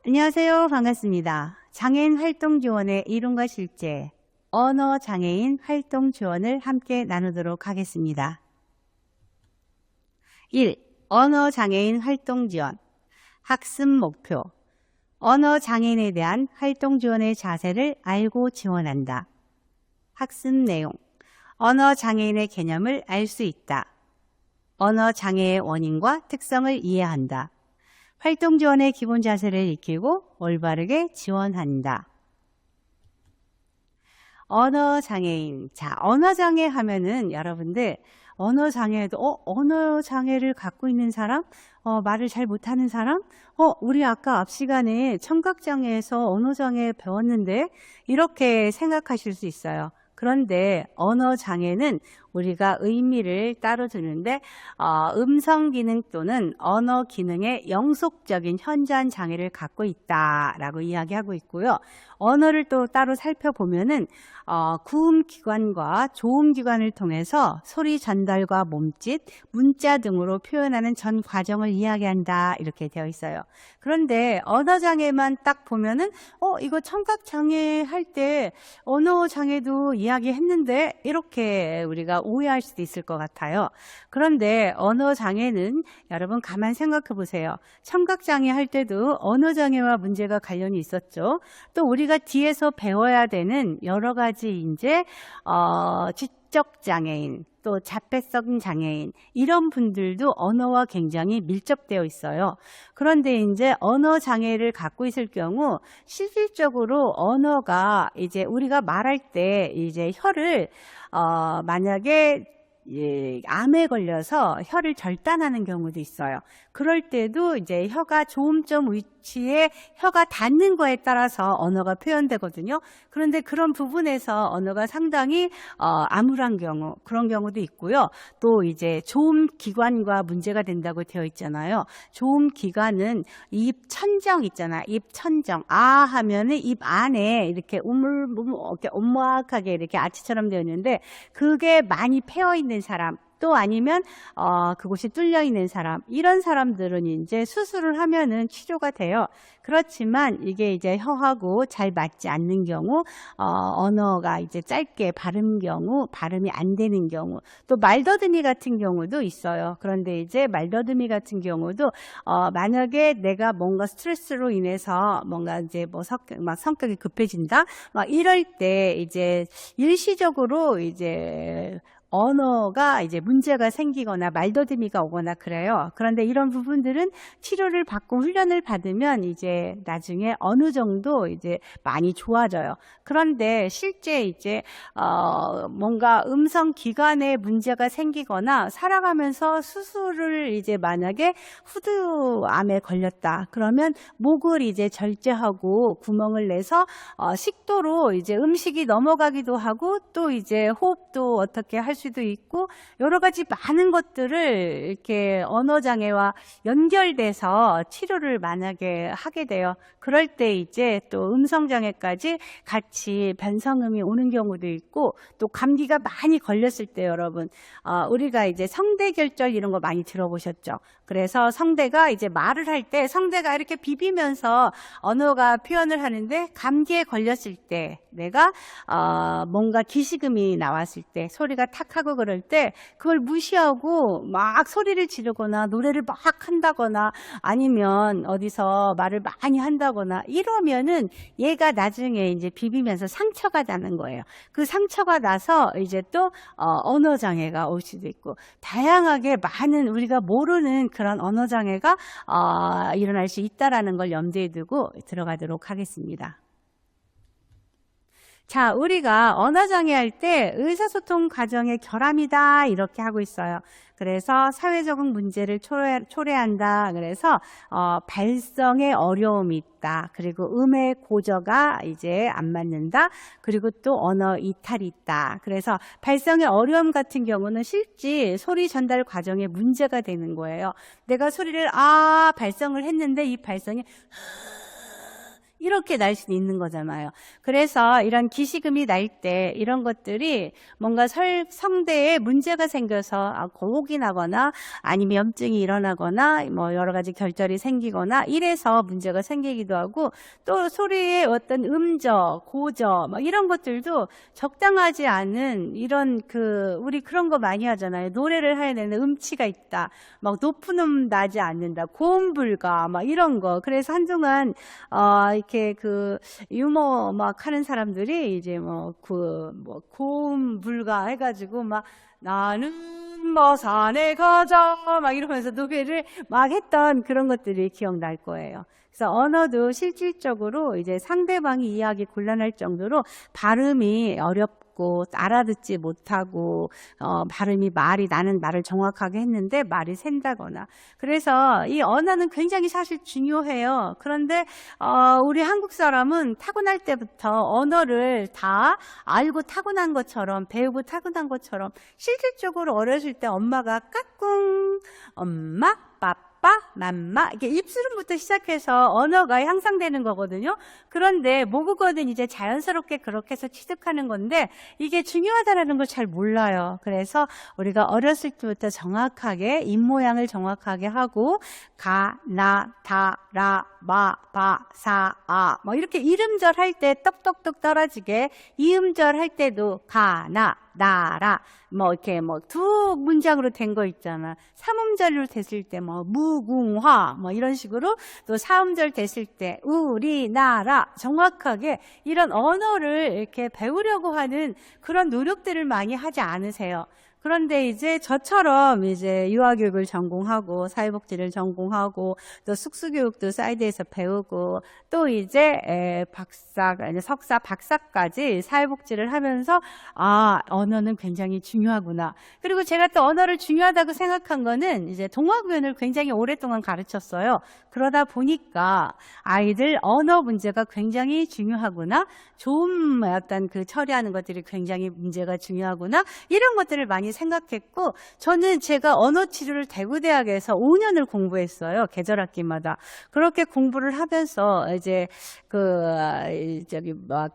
안녕하세요. 반갑습니다. 장애인 활동 지원의 이론과 실제, 언어 장애인 활동 지원을 함께 나누도록 하겠습니다. 1. 언어 장애인 활동 지원. 학습 목표. 언어 장애인에 대한 활동 지원의 자세를 알고 지원한다. 학습 내용. 언어 장애인의 개념을 알 수 있다. 언어 장애의 원인과 특성을 이해한다. 활동 지원의 기본 자세를 익히고 올바르게 지원한다. 언어 장애인. 자, 언어 장애 하면은 여러분들 언어 장애도 언어 장애를 갖고 있는 사람, 말을 잘 못하는 사람, 우리 아까 앞 시간에 청각 장애에서 언어 장애 배웠는데 이렇게 생각하실 수 있어요. 그런데 언어 장애는 우리가 의미를 따로 두는데 음성 기능 또는 언어 기능의 영속적인 현저한 장애를 갖고 있다라고 이야기하고 있고요. 언어를 또 따로 살펴보면은 구음 기관과 조음 기관을 통해서 소리 전달과 몸짓, 문자 등으로 표현하는 전 과정을 이야기한다 이렇게 되어 있어요. 그런데 언어 장애만 딱 보면은 이거 청각 장애 할 때 언어 장애도 이야기했는데 이렇게 우리가 오해할 수도 있을 것 같아요. 그런데 언어 장애는 여러분 가만 생각해 보세요. 청각 장애 할 때도 언어 장애와 문제가 관련이 있었죠. 또 우리가 뒤에서 배워야 되는 여러 가지 이제 지적 장애인, 또 자폐성 장애인 이런 분들도 언어와 굉장히 밀접되어 있어요. 그런데 이제 언어 장애를 갖고 있을 경우 실질적으로 언어가 이제 우리가 말할 때 이제 혀를 만약에 암에 걸려서 혀를 절단하는 경우도 있어요. 그럴 때도 이제 혀가 조음점 위치에 혀가 닿는 거에 따라서 언어가 표현되거든요. 그런데 그런 부분에서 언어가 상당히 암울한 경우, 그런 경우도 있고요. 또 이제 조음 기관과 문제가 된다고 되어 있잖아요. 조음 기관은 입 천정 있잖아요. 입 천정. 아 하면은 입 안에 이렇게 이렇게 오므하게 이렇게 아치처럼 되어 있는데 그게 많이 패어 있는 사람, 또 아니면 그곳이 뚫려 있는 사람, 이런 사람들은 이제 수술을 하면은 치료가 돼요. 그렇지만 이게 이제 혀하고 잘 맞지 않는 경우, 언어가 이제 짧게 발음 경우, 발음이 안 되는 경우, 또 말더듬이 같은 경우도 있어요. 그런데 이제 말더듬이 같은 경우도 만약에 내가 뭔가 스트레스로 인해서 뭔가 이제 막 성격이 급해진다, 막 이럴 때 이제 일시적으로 이제 언어가 이제 문제가 생기거나 말더듬이가 오거나 그래요. 그런데 이런 부분들은 치료를 받고 훈련을 받으면 이제 나중에 어느 정도 이제 많이 좋아져요. 그런데 실제 이제 뭔가 음성 기관에 문제가 생기거나 살아가면서 수술을 이제 만약에 후두암에 걸렸다. 그러면 목을 이제 절제하고 구멍을 내서 식도로 이제 음식이 넘어가기도 하고 또 이제 호흡도 어떻게 할 수도 있고 여러 가지 많은 것들을 이렇게 언어 장애와 연결돼서 치료를 만약에 하게 돼요. 그럴 때 이제 또 음성 장애까지 같이 변성음이 오는 경우도 있고 또 감기가 많이 걸렸을 때 여러분 우리가 이제 성대결절 이런 거 많이 들어보셨죠? 그래서 성대가 이제 말을 할 때 성대가 이렇게 비비면서 언어가 표현을 하는데 감기에 걸렸을 때 내가 뭔가 기식음이 나왔을 때 소리가 탁 하고 그럴 때 그걸 무시하고 막 소리를 지르거나 노래를 막 한다거나 아니면 어디서 말을 많이 한다거나 이러면은 얘가 나중에 이제 비비면서 상처가 나는 거예요. 그 상처가 나서 이제 또 언어 장애가 올 수도 있고 다양하게 많은 우리가 모르는 그런 언어 장애가 일어날 수 있다라는 걸 염두에 두고 들어가도록 하겠습니다. 자, 우리가 언어장애 할 때 의사소통 과정의 결함이다 이렇게 하고 있어요. 그래서 사회적인 문제를 초래한다. 그래서 발성에 어려움이 있다. 그리고 음의 고저가 이제 안 맞는다. 그리고 또 언어 이탈이 있다. 그래서 발성의 어려움 같은 경우는 실제 소리 전달 과정에 문제가 되는 거예요. 내가 소리를 발성을 했는데 이 발성이 이렇게 날 수도 있는 거잖아요. 그래서 이런 기시금이 날 때 이런 것들이 뭔가 성대에 문제가 생겨서 고혹이 나거나 아니면 염증이 일어나거나 뭐 여러 가지 결절이 생기거나 이래서 문제가 생기기도 하고, 또 소리의 어떤 음저, 고저 막 이런 것들도 적당하지 않은 이런 우리 그런 거 많이 하잖아요. 노래를 해야 되는 음치가 있다. 막 높은 나지 않는다. 고음 불가 막 이런 거. 그래서 한동안 이렇게 유머 막 하는 사람들이 이제 고음 불가 해가지고 막 나는 뭐 산에 가자 막 이러면서 노래를 막 했던 그런 것들이 기억날 거예요. 그래서 언어도 실질적으로 이제 상대방이 이해하기 곤란할 정도로 발음이 어렵고 알아듣지 못하고 나는 말을 정확하게 했는데 말이 샌다거나. 그래서 이 언어는 굉장히 사실 중요해요. 그런데 우리 한국 사람은 타고날 때부터 언어를 다 알고 타고난 것처럼, 배우고 타고난 것처럼, 실질적으로 어렸을 때 엄마가 까꿍, 엄마, 빠빠, 맘마 이렇게 입술음부터 시작해서 언어가 향상되는 거거든요. 그런데 모국어는 이제 자연스럽게 그렇게 해서 취득하는 건데 이게 중요하다는 걸 잘 몰라요. 그래서 우리가 어렸을 때부터 정확하게 입모양을 정확하게 하고 가, 나, 다, 라, 마, 바, 사, 아 뭐 이렇게 이음절 할 때 똑똑똑 떨어지게, 이음절 할 때도 가, 나, 나라 이렇게 두 문장으로 된 거 있잖아. 삼음절로 됐을 때 무궁화 이런 식으로, 또 사음절 됐을 때 우리나라, 정확하게 이런 언어를 이렇게 배우려고 하는 그런 노력들을 많이 하지 않으세요. 그런데 이제 저처럼 이제 유아교육을 전공하고 사회복지를 전공하고 또 숙수교육도 사이드에서 배우고 또 이제 석사, 박사까지 사회복지를 하면서 언어는 굉장히 중요하구나. 그리고 제가 또 언어를 중요하다고 생각한 거는 이제 동화구연을 굉장히 오랫동안 가르쳤어요. 그러다 보니까 아이들 언어 문제가 굉장히 중요하구나. 좋은 어떤 처리하는 것들이 굉장히 문제가 중요하구나. 이런 것들을 많이 생각했고, 저는 제가 언어치료를 대구대학에서 5년을 공부했어요. 계절학기마다. 그렇게 공부를 하면서 이제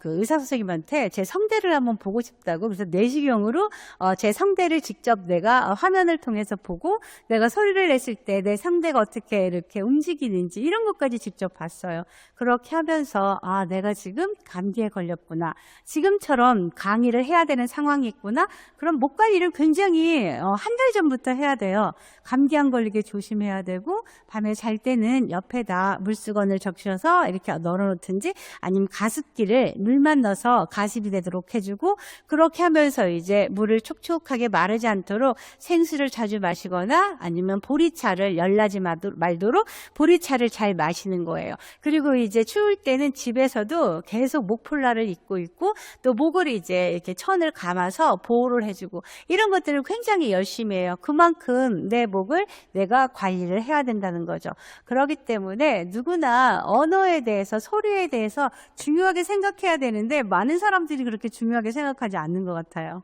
의사 선생님한테 제 성대를 한번 보고 싶다고, 그래서 내시경으로 제 성대를 직접 내가 화면을 통해서 보고 내가 소리를 냈을 때 내 성대가 어떻게 이렇게 움직이는지 이런 것까지 직접 봤어요. 그렇게 하면서 내가 지금 감기에 걸렸구나. 지금처럼 강의를 해야 되는 상황이 있구나. 그럼 목 관리를 굉장히 한 달 전부터 해야 돼요. 감기 안 걸리게 조심해야 되고, 밤에 잘 때는 옆에다 물수건을 적셔서 이렇게 널어놓든지 아니면 가습기를 물만 넣어서 가습이 되도록 해주고, 그렇게 하면서 이제 물을 촉촉하게 마르지 않도록 생수를 자주 마시거나 아니면 보리차를 열나지 말도록 보리차를 잘 마시는 거예요. 그리고 이제 추울 때는 집에서도 계속 목폴라를 입고 있고, 또 목을 이제 이렇게 천을 감아서 보호를 해주고, 이런 것들을 굉장히 열심히 해요. 그만큼 내 목을 내가 관리를 해야 된다는 거죠. 그렇기 때문에 누구나 언어에 대해서, 소리에 대해서 중요하게 생각해야 되는데 많은 사람들이 그렇게 중요하게 생각하지 않는 것 같아요.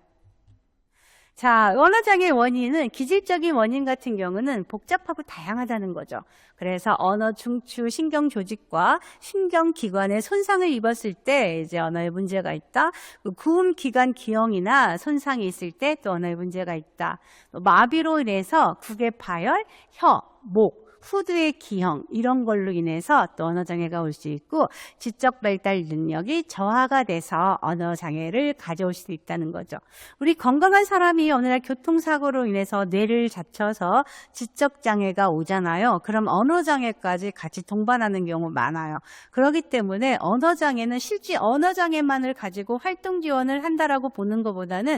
자, 언어장애 원인은, 기질적인 원인 같은 경우는 복잡하고 다양하다는 거죠. 그래서 언어 중추 신경 조직과 신경기관에 손상을 입었을 때 이제 언어에 문제가 있다. 구음기관 기형이나 손상이 있을 때 또 언어에 문제가 있다. 또 마비로 인해서 국의 파열, 혀, 목, 후두의 기형 이런 걸로 인해서 또 언어장애가 올 수 있고, 지적 발달 능력이 저하가 돼서 언어장애를 가져올 수도 있다는 거죠. 우리 건강한 사람이 어느 날 교통사고로 인해서 뇌를 다쳐서 지적장애가 오잖아요. 그럼 언어장애까지 같이 동반하는 경우 많아요. 그렇기 때문에 언어장애는 실제 언어장애만을 가지고 활동 지원을 한다라고 보는 것보다는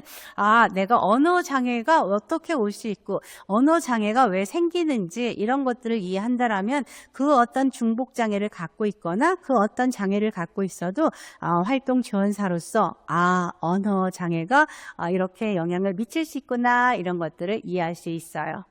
내가 언어장애가 어떻게 올 수 있고 언어장애가 왜 생기는지 이런 것들을 이해한다라면 그 어떤 중복장애를 갖고 있거나 그 어떤 장애를 갖고 있어도 활동 지원사로서 언어장애가 이렇게 영향을 미칠 수 있구나, 이런 것들을 이해할 수 있어요.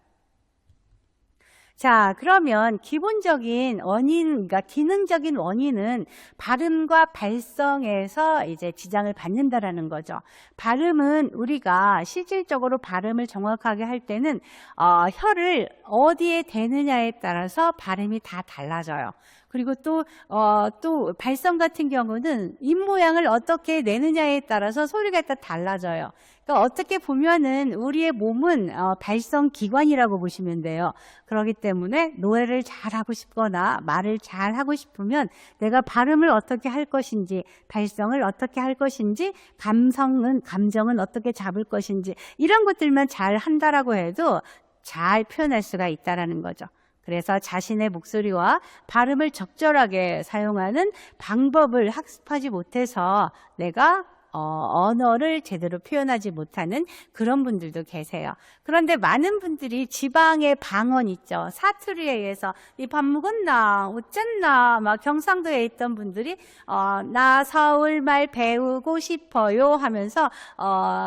자, 그러면 기본적인 원인, 그러니까 기능적인 원인은 발음과 발성에서 이제 지장을 받는다라는 거죠. 발음은 우리가 실질적으로 발음을 정확하게 할 때는 혀를 어디에 대느냐에 따라서 발음이 다 달라져요. 그리고 또 발성 같은 경우는 입 모양을 어떻게 내느냐에 따라서 소리가 다 달라져요. 그러니까 어떻게 보면은 우리의 몸은 발성 기관이라고 보시면 돼요. 그렇기 때문에 노래를 잘하고 싶거나 말을 잘하고 싶으면 내가 발음을 어떻게 할 것인지, 발성을 어떻게 할 것인지, 감정은 어떻게 잡을 것인지 이런 것들만 잘 한다라고 해도 잘 표현할 수가 있다라는 거죠. 그래서 자신의 목소리와 발음을 적절하게 사용하는 방법을 학습하지 못해서 내가 언어를 제대로 표현하지 못하는 그런 분들도 계세요. 그런데 많은 분들이 지방의 방언 있죠. 사투리에 의해서 이 밥 먹었나 어쨌나 막 경상도에 있던 분들이 나 서울말 배우고 싶어요 하면서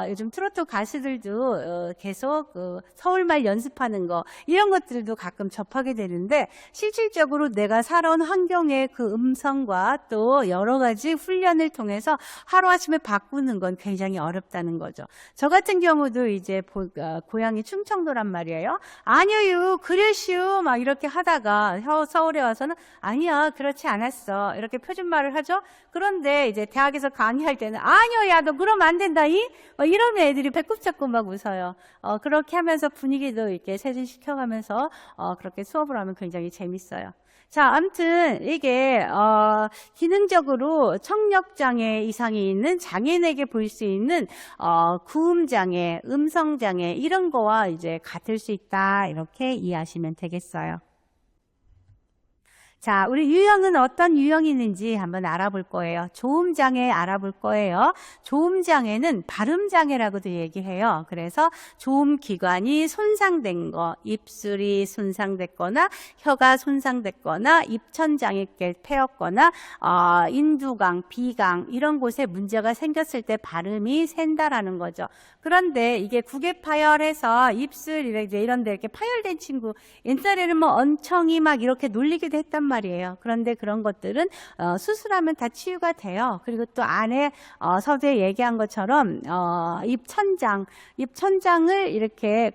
요즘 트로트 가수들도 계속 서울말 연습하는 거 이런 것들도 가끔 접하게 되는데 실질적으로 내가 살아온 환경의 그 음성과 또 여러 가지 훈련을 통해서 하루아침에 바꾸는 건 굉장히 어렵다는 거죠. 저 같은 경우도 이제 고향이 충청도란 말이에요. 아니요, 그랬슈 막 이렇게 하다가 서울에 와서는 아니야, 그렇지 않았어 이렇게 표준말을 하죠. 그런데 이제 대학에서 강의할 때는 아니요, 야, 너 그러면 안 된다이 이러면 애들이 배꼽 잡고 막 웃어요. 그렇게 하면서 분위기도 이렇게 세진시켜가면서 그렇게 수업을 하면 굉장히 재밌어요. 자, 아무튼 이게 기능적으로 청력장애 이상이 있는 장애인에게 볼 수 있는 구음장애, 음성장애 이런 거와 이제 같을 수 있다 이렇게 이해하시면 되겠어요. 자, 우리 유형은 어떤 유형이 있는지 한번 알아볼 거예요. 조음장애 알아볼 거예요. 조음장애는 발음장애라고도 얘기해요. 그래서 조음기관이 손상된 거, 입술이 손상됐거나 혀가 손상됐거나 입천장이 패였거나 인두강, 비강 이런 곳에 문제가 생겼을 때 발음이 샌다라는 거죠. 그런데 이게 국에 파열해서 입술 이런 데 이렇게 파열된 친구 옛날에는 뭐 엉청이 막 이렇게 놀리기도 했단 말이에요. 그런데 그런 것들은 수술하면 다 치유가 돼요. 그리고 또 안에 서두에 얘기한 것처럼 입천장을 이렇게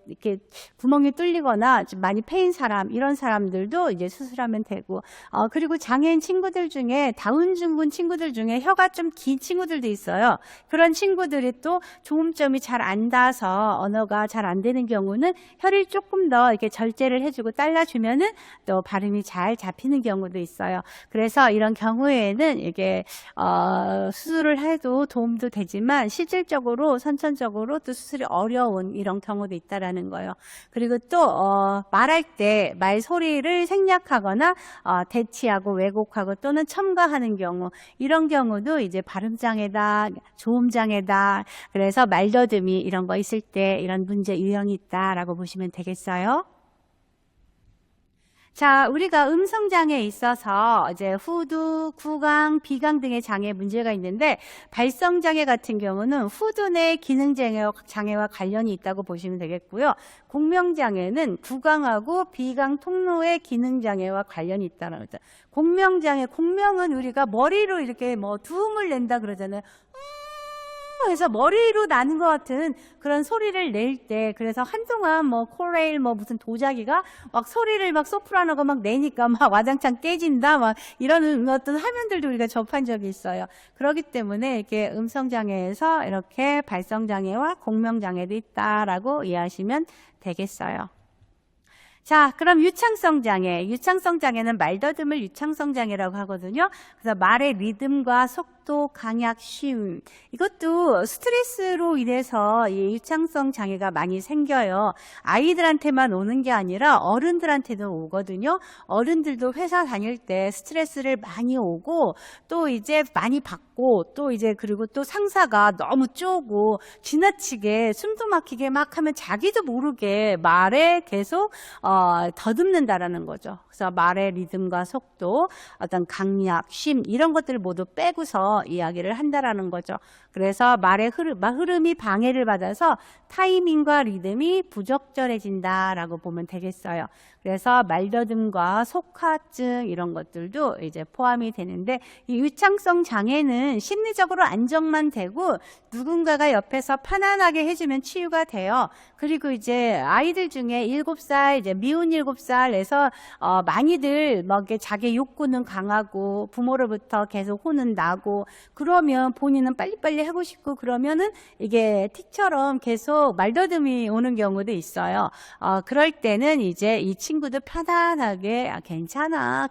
이렇게 구멍이 뚫리거나 좀 많이 패인 사람 이런 사람들도 이제 수술하면 되고 그리고 장애인 친구들 중에 다운 증후군 친구들 중에 혀가 좀 긴 친구들도 있어요. 그런 친구들이 또 조음점이 잘 안 닿아서 언어가 잘 안 되는 경우는 혀를 조금 더 이렇게 절제를 해주고 잘라주면은 또 발음이 잘 잡히는 경우도 있어요. 그래서 이런 경우에는 이게 수술을 해도 도움도 되지만 실질적으로 선천적으로 또 수술이 어려운 이런 경우도 있다라는 거예요. 그리고 또 말할 때 말소리를 생략하거나 대치하고 왜곡하고 또는 첨가하는 경우 이런 경우도 이제 발음장애다, 조음장애다. 그래서 말더듬이 이런 거 있을 때 이런 문제 유형이 있다라고 보시면 되겠어요. 자, 우리가 음성장애에 있어서 이제 후두, 구강, 비강 등의 장애 문제가 있는데 발성장애 같은 경우는 후두 내 기능장애와 관련이 있다고 보시면 되겠고요. 공명장애는 구강하고 비강 통로의 기능장애와 관련이 있다는 거죠. 공명은 우리가 머리로 이렇게 뭐 두음을 낸다 그러잖아요. 그래서 머리로 나는 것 같은 그런 소리를 낼 때 그래서 한동안 뭐 코레일 뭐 무슨 도자기가 막 소리를 막 소프라노가 막 내니까 막 와장창 깨진다 막 이런 어떤 화면들도 우리가 접한 적이 있어요. 그렇기 때문에 이렇게 음성장애에서 이렇게 발성장애와 공명장애도 있다라고 이해하시면 되겠어요. 자, 그럼 유창성 장애. 유창성 장애는 말더듬을 유창성 장애라고 하거든요. 그래서 말의 리듬과 속도, 강약, 쉼. 이것도 스트레스로 인해서 이 유창성 장애가 많이 생겨요. 아이들한테만 오는 게 아니라 어른들한테도 오거든요. 어른들도 회사 다닐 때 스트레스를 많이 오고 또 이제 많이 받고 또 이제 그리고 또 상사가 너무 쪼고 지나치게 숨도 막히게 막 하면 자기도 모르게 말에 계속 더듬는다라는 거죠. 그래서 말의 리듬과 속도, 어떤 강약, 쉼 이런 것들을 모두 빼고서 이야기를 한다라는 거죠. 그래서 말의 흐름이 방해를 받아서 타이밍과 리듬이 부적절해진다라고 보면 되겠어요. 그래서 말더듬과 속화증 이런 것들도 이제 포함이 되는데 이 유창성 장애는 심리적으로 안정만 되고 누군가가 옆에서 편안하게 해주면 치유가 돼요. 그리고 이제 아이들 중에 7살, 이제 미운 7살에서 많이들 뭐 이렇게 자기 욕구는 강하고 부모로부터 계속 혼은 나고 그러면 본인은 빨리빨리 하고 싶고 그러면은 이게 틱처럼 계속 말더듬이 오는 경우도 있어요. 그럴 때는 이제 이 친구도 편안하게 괜찮아,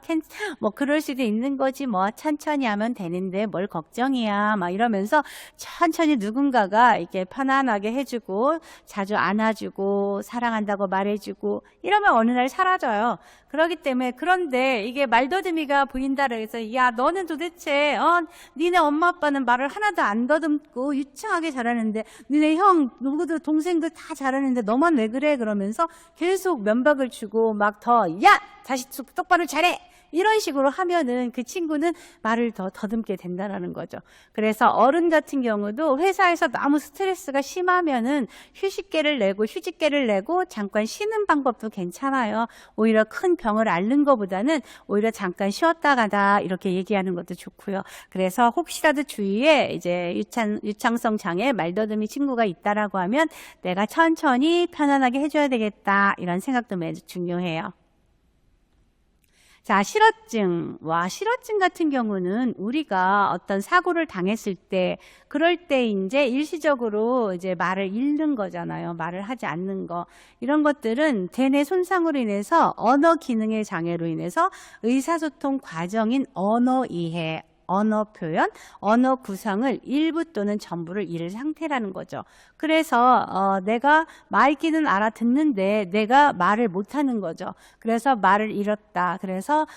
뭐 그럴 수도 있는 거지 뭐 천천히 하면 되는데 뭘 걱정이야 막 이러면서 천천히 누군가가 이렇게 편안하게 해주고 자주 안아주고 사랑한다고 말해주고 이러면 어느 날 사라져요. 그렇기 때문에 그런데 이게 말더듬이가 보인다 그래서 야 너는 도대체 니네 엄마 아빠는 말을 하나도 안 더듬고 유창하게 잘하는데 니네 형 누구들 동생들 다 잘하는데 너만 왜 그래 그러면서 계속 면박을 주고 막 더 야 다시 똑바로 잘해 이런 식으로 하면은 그 친구는 말을 더 더듬게 된다는 거죠. 그래서 어른 같은 경우도 회사에서 너무 스트레스가 심하면은 휴식계를 내고 잠깐 쉬는 방법도 괜찮아요. 오히려 큰 병을 앓는 것보다는 오히려 잠깐 쉬었다 가다 이렇게 얘기하는 것도 좋고요. 그래서 혹시라도 주위에 이제 유창성 장애 말더듬이 친구가 있다라고 하면 내가 천천히 편안하게 해줘야 되겠다 이런 생각도 매우 중요해요. 자, 실어증. 실어증 같은 경우는 우리가 어떤 사고를 당했을 때, 그럴 때 이제 일시적으로 이제 말을 잃는 거잖아요. 말을 하지 않는 거. 이런 것들은 대뇌 손상으로 인해서 언어 기능의 장애로 인해서 의사소통 과정인 언어 이해, 언어 표현, 언어 구성을 일부 또는 전부를 잃은 상태라는 거죠. 그래서 내가 말귀는 알아듣는데 내가 말을 못하는 거죠. 그래서 말을 잃었다. 그래서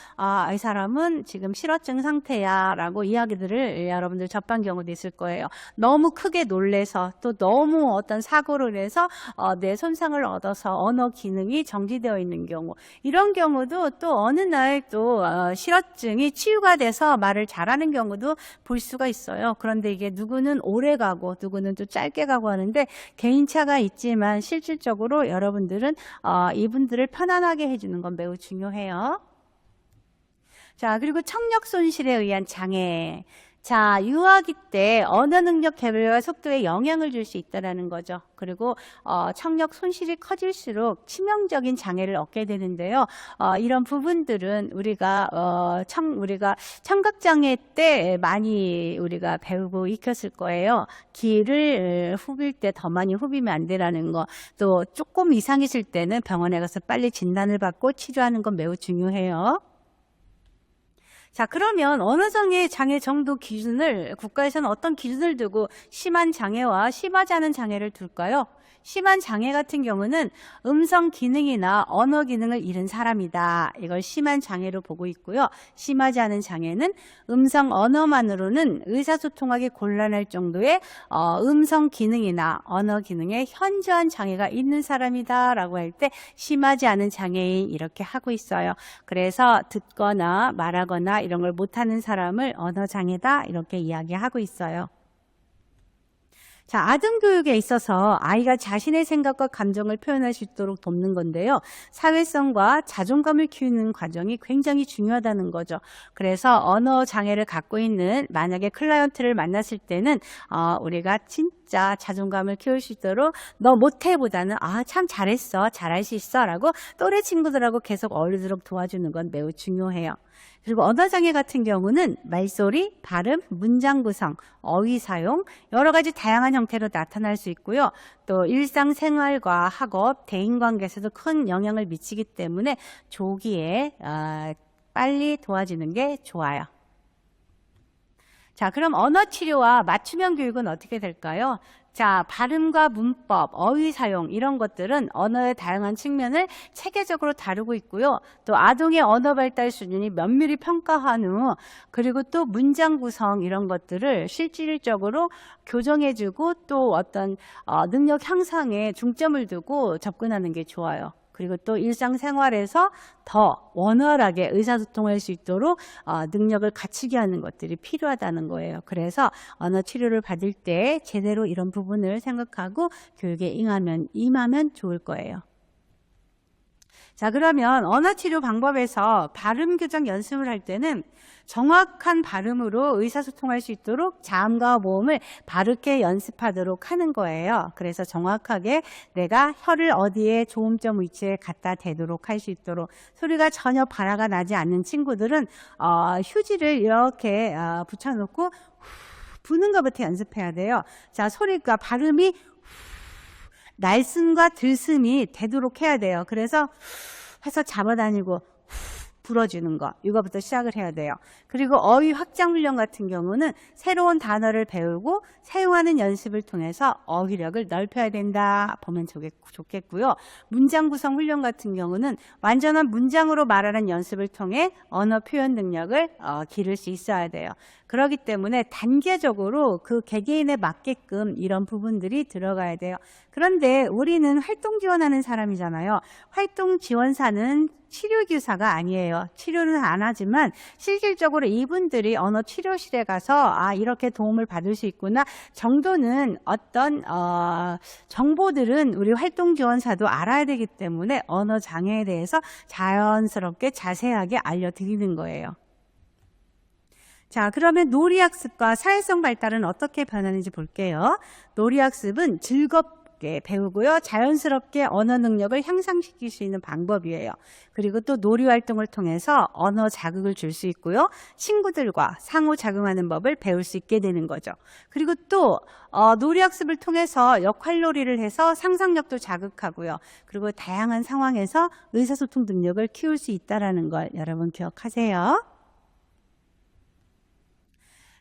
이 사람은 지금 실어증 상태야 라고 이야기들을 여러분들 접한 경우도 있을 거예요. 너무 크게 놀래서 또 너무 어떤 사고로 인해서 뇌 손상을 얻어서 언어 기능이 정지되어 있는 경우 이런 경우도 또 어느 날 또 실어증이 치유가 돼서 말을 잘하는 경우도 볼 수가 있어요. 그런데 이게 누구는 오래 가고 누구는 또 짧게 가고 하는데 개인차가 있지만 실질적으로 여러분들은 이분들을 편안하게 해주는 건 매우 중요해요. 자, 그리고 청력 손실에 의한 장애. 자, 유아기 때 언어 능력 개발과 속도에 영향을 줄 수 있다는 거죠. 그리고 청력 손실이 커질수록 치명적인 장애를 얻게 되는데요. 이런 부분들은 우리가 청각 장애 때 많이 우리가 배우고 익혔을 거예요. 기를 후빌 때 더 많이 후비면 안 되라는 거. 또 조금 이상해질 때는 병원에 가서 빨리 진단을 받고 치료하는 건 매우 중요해요. 자, 그러면 언어장애 정도 기준을 국가에서는 어떤 기준을 두고 심한 장애와 심하지 않은 장애를 둘까요? 심한 장애 같은 경우는 음성 기능이나 언어 기능을 잃은 사람이다. 이걸 심한 장애로 보고 있고요. 심하지 않은 장애는 음성 언어만으로는 의사소통하기 곤란할 정도의 음성 기능이나 언어 기능에 현저한 장애가 있는 사람이다 라고 할 때 심하지 않은 장애인 이렇게 하고 있어요. 그래서 듣거나 말하거나 이런 걸 못하는 사람을 언어장애다 이렇게 이야기하고 있어요. 자, 아동교육에 있어서 아이가 자신의 생각과 감정을 표현할 수 있도록 돕는 건데요. 사회성과 자존감을 키우는 과정이 굉장히 중요하다는 거죠. 그래서 언어 장애를 갖고 있는 만약에 클라이언트를 만났을 때는 우리가 진짜 자존감을 키울 수 있도록 너 못해 보다는 참 잘했어, 잘할 수 있어 라고 또래 친구들하고 계속 어울리도록 도와주는 건 매우 중요해요. 그리고 언어장애 같은 경우는 말소리, 발음, 문장 구성, 어휘 사용 여러 가지 다양한 형태로 나타날 수 있고요. 또 일상생활과 학업, 대인관계에서도 큰 영향을 미치기 때문에 조기에 빨리 도와주는 게 좋아요. 자, 그럼 언어치료와 맞춤형 교육은 어떻게 될까요? 자, 발음과 문법, 어휘 사용 이런 것들은 언어의 다양한 측면을 체계적으로 다루고 있고요. 또 아동의 언어 발달 수준이 면밀히 평가한 후 그리고 또 문장 구성 이런 것들을 실질적으로 교정해주고 또 어떤 능력 향상에 중점을 두고 접근하는 게 좋아요. 그리고 또 일상생활에서 더 원활하게 의사소통할 수 있도록 능력을 갖추게 하는 것들이 필요하다는 거예요. 그래서 언어 치료를 받을 때 제대로 이런 부분을 생각하고 교육에 임하면 좋을 거예요. 자, 그러면 언어 치료 방법에서 발음 교정 연습을 할 때는 정확한 발음으로 의사소통할 수 있도록 자음과 모음을 바르게 연습하도록 하는 거예요. 그래서 정확하게 내가 혀를 어디에 조음점 위치에 갖다 대도록 할 수 있도록, 소리가 전혀 발화가 나지 않는 친구들은 휴지를 이렇게 붙여놓고 부는 것부터 연습해야 돼요. 자, 소리가 발음이 날숨과 들숨이 되도록 해야 돼요. 그래서 해서 잡아다니고 불어주는 거, 이거부터 시작을 해야 돼요. 그리고 어휘 확장 훈련 같은 경우는 새로운 단어를 배우고 사용하는 연습을 통해서 어휘력을 넓혀야 된다 보면 좋겠고요. 문장 구성 훈련 같은 경우는 완전한 문장으로 말하는 연습을 통해 언어 표현 능력을 기를 수 있어야 돼요. 그렇기 때문에 단계적으로 그 개개인에 맞게끔 이런 부분들이 들어가야 돼요. 그런데 우리는 활동 지원하는 사람이잖아요. 활동 지원사는 치료교사가 아니에요. 치료는 안 하지만 실질적으로 이분들이 언어 치료실에 가서 이렇게 도움을 받을 수 있구나 정도는 어떤 정보들은 우리 활동 지원사도 알아야 되기 때문에 언어 장애에 대해서 자연스럽게 자세하게 알려드리는 거예요. 자, 그러면 놀이학습과 사회성 발달은 어떻게 변하는지 볼게요. 놀이학습은 즐겁게 배우고요. 자연스럽게 언어 능력을 향상시킬 수 있는 방법이에요. 그리고 또 놀이활동을 통해서 언어 자극을 줄 수 있고요. 친구들과 상호작용하는 법을 배울 수 있게 되는 거죠. 그리고 또 놀이학습을 통해서 역할놀이를 해서 상상력도 자극하고요. 그리고 다양한 상황에서 의사소통 능력을 키울 수 있다는 걸 여러분 기억하세요.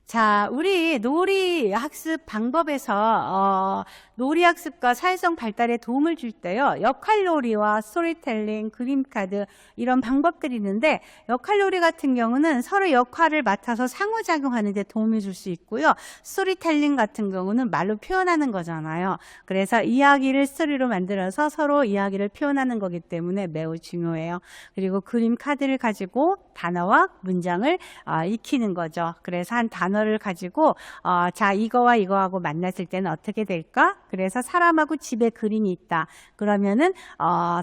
자, 우리 놀이 학습 방법에서 놀이 학습과 사회성 발달에 도움을 줄 때요. 역할놀이와 스토리텔링, 그림카드 이런 방법들이 있는데 역할놀이 같은 경우는 서로 역할을 맡아서 상호작용하는 데 도움을 줄 수 있고요. 스토리텔링 같은 경우는 말로 표현하는 거잖아요. 그래서 이야기를 스토리로 만들어서 서로 이야기를 표현하는 거기 때문에 매우 중요해요. 그리고 그림카드를 가지고 단어와 문장을 익히는 거죠. 그래서 한 단어를 가지고 자, 이거와 이거하고 만났을 때는 어떻게 될까? 그래서 사람하고 집에 그림이 있다. 그러면은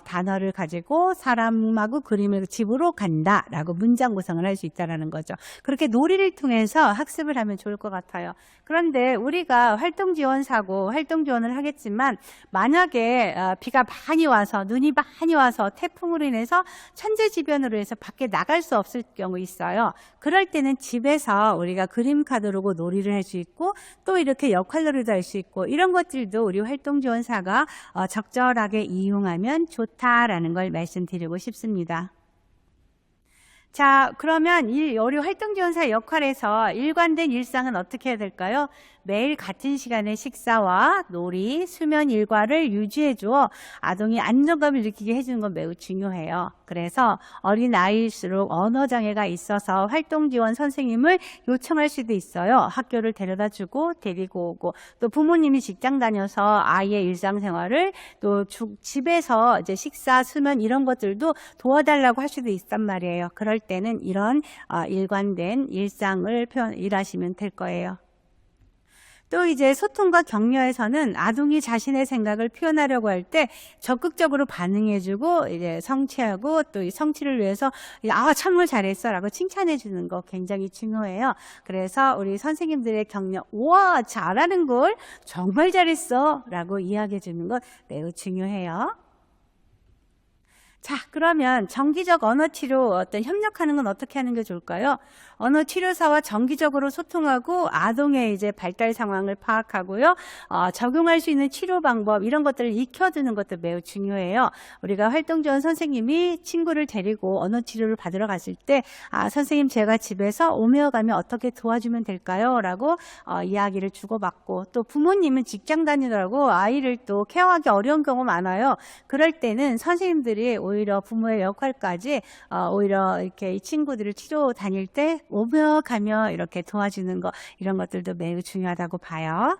단어를 가지고 사람하고 그림을 집으로 간다라고 문장 구성을 할 수 있다라는 거죠. 그렇게 놀이를 통해서 학습을 하면 좋을 것 같아요. 그런데 우리가 활동 지원사고 활동 지원을 하겠지만 만약에 비가 많이 와서 눈이 많이 와서 태풍으로 인해서 천재지변으로 해서 밖에 나갈 수 없을 경우 있어요. 그럴 때는 집에서 우리가 그림 카드로고 놀이를 할 수 있고 또 이렇게 역할놀이도 할 수 있고 이런 것들도 우리 활동 지원사가 적절하게 이용하면 좋다라는 걸 말씀드리고 싶습니다. 자, 그러면 우리 활동지원사의 역할에서 일관된 일상은 어떻게 해야 될까요? 매일 같은 시간에 식사와 놀이, 수면 일과를 유지해 주어 아동이 안정감을 느끼게 해주는 건 매우 중요해요. 그래서 어린 아이일수록 언어장애가 있어서 활동지원 선생님을 요청할 수도 있어요. 학교를 데려다 주고 데리고 오고 또 부모님이 직장 다녀서 아이의 일상생활을 또 집에서 이제 식사, 수면 이런 것들도 도와달라고 할 수도 있단 말이에요. 그럴 때는 이런 일관된 일상을 일하시면 될 거예요. 또 이제 소통과 격려에서는 아동이 자신의 생각을 표현하려고 할 때 적극적으로 반응해주고 이제 성취하고 또 이 성취를 위해서 참을 잘했어라고 칭찬해 주는 거 굉장히 중요해요. 그래서 우리 선생님들의 격려, 우와 잘하는 걸 정말 잘했어라고 이야기해 주는 것 매우 중요해요. 자, 그러면 정기적 언어치료 협력하는 건 어떻게 하는 게 좋을까요? 언어치료사와 정기적으로 소통하고 아동의 이제 발달 상황을 파악하고요. 적용할 수 있는 치료 방법 이런 것들을 익혀두는 것도 매우 중요해요. 우리가 활동지원 선생님이 친구를 데리고 언어치료를 받으러 갔을 때 선생님 제가 집에서 오며 가며 어떻게 도와주면 될까요? 라고 이야기를 주고받고 또 부모님은 직장 다니느라고 아이를 또 케어하기 어려운 경우 많아요. 그럴 때는 선생님들이 오히려 부모의 역할까지 오히려 이렇게 이 친구들을 치료 다닐 때 오며 가며 이렇게 도와주는 거 이런 것들도 매우 중요하다고 봐요.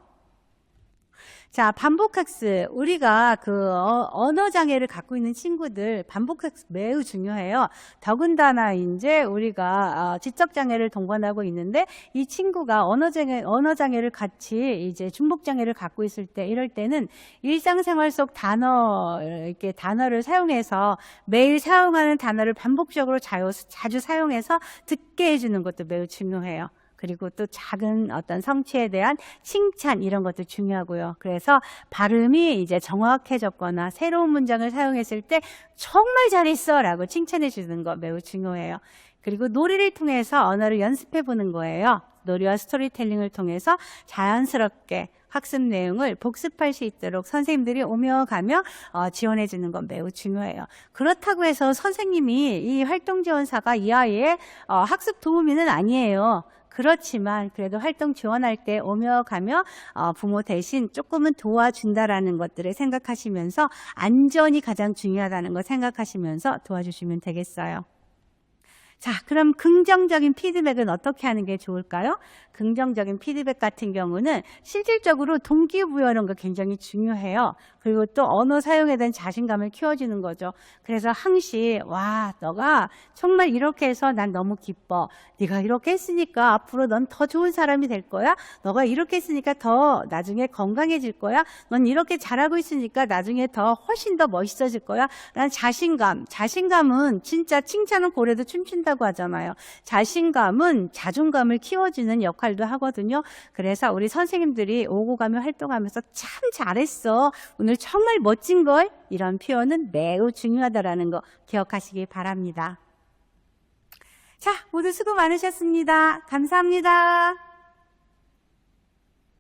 자, 반복학습. 우리가 그 언어 장애를 갖고 있는 친구들 반복학습 매우 중요해요. 더군다나 이제 우리가 지적 장애를 동반하고 있는데 이 친구가 언어 장애를 같이 이제 중복 장애를 갖고 있을 때 이럴 때는 일상생활 속 이렇게 단어를 사용해서 매일 사용하는 단어를 반복적으로 자주 사용해서 듣게 해주는 것도 매우 중요해요. 그리고 또 작은 어떤 성취에 대한 칭찬 이런 것도 중요하고요. 그래서 발음이 이제 정확해졌거나 새로운 문장을 사용했을 때 정말 잘했어 라고 칭찬해 주는 거 매우 중요해요. 그리고 놀이를 통해서 언어를 연습해 보는 거예요. 놀이와 스토리텔링을 통해서 자연스럽게 학습 내용을 복습할 수 있도록 선생님들이 오며 가며 지원해 주는 건 매우 중요해요. 그렇다고 해서 선생님이 이 활동지원사가 이 아이의 학습 도우미는 아니에요. 그렇지만 그래도 활동 지원할 때 오며 가며 부모 대신 조금은 도와준다라는 것들을 생각하시면서 안전이 가장 중요하다는 걸 생각하시면서 도와주시면 되겠어요. 자, 그럼 긍정적인 피드백은 어떻게 하는 게 좋을까요? 긍정적인 피드백 같은 경우는 실질적으로 동기부여하는 거 굉장히 중요해요. 그리고 또 언어 사용에 대한 자신감을 키워주는 거죠. 그래서 항시 와, 너가 정말 이렇게 해서 난 너무 기뻐. 네가 이렇게 했으니까 앞으로 넌 더 좋은 사람이 될 거야. 너가 이렇게 했으니까 더 나중에 건강해질 거야. 넌 이렇게 잘하고 있으니까 나중에 더 훨씬 더 멋있어질 거야. 라는 자신감은 진짜 칭찬은 고래도 춤춘다고 하잖아요. 자신감은 자존감을 키워주는 역할도 하거든요. 그래서 우리 선생님들이 오고 가며 활동하면서 참 잘했어. 오늘 정말 멋진걸? 이런 표현은 매우 중요하다는 거 기억하시기 바랍니다. 자, 모두 수고 많으셨습니다. 감사합니다.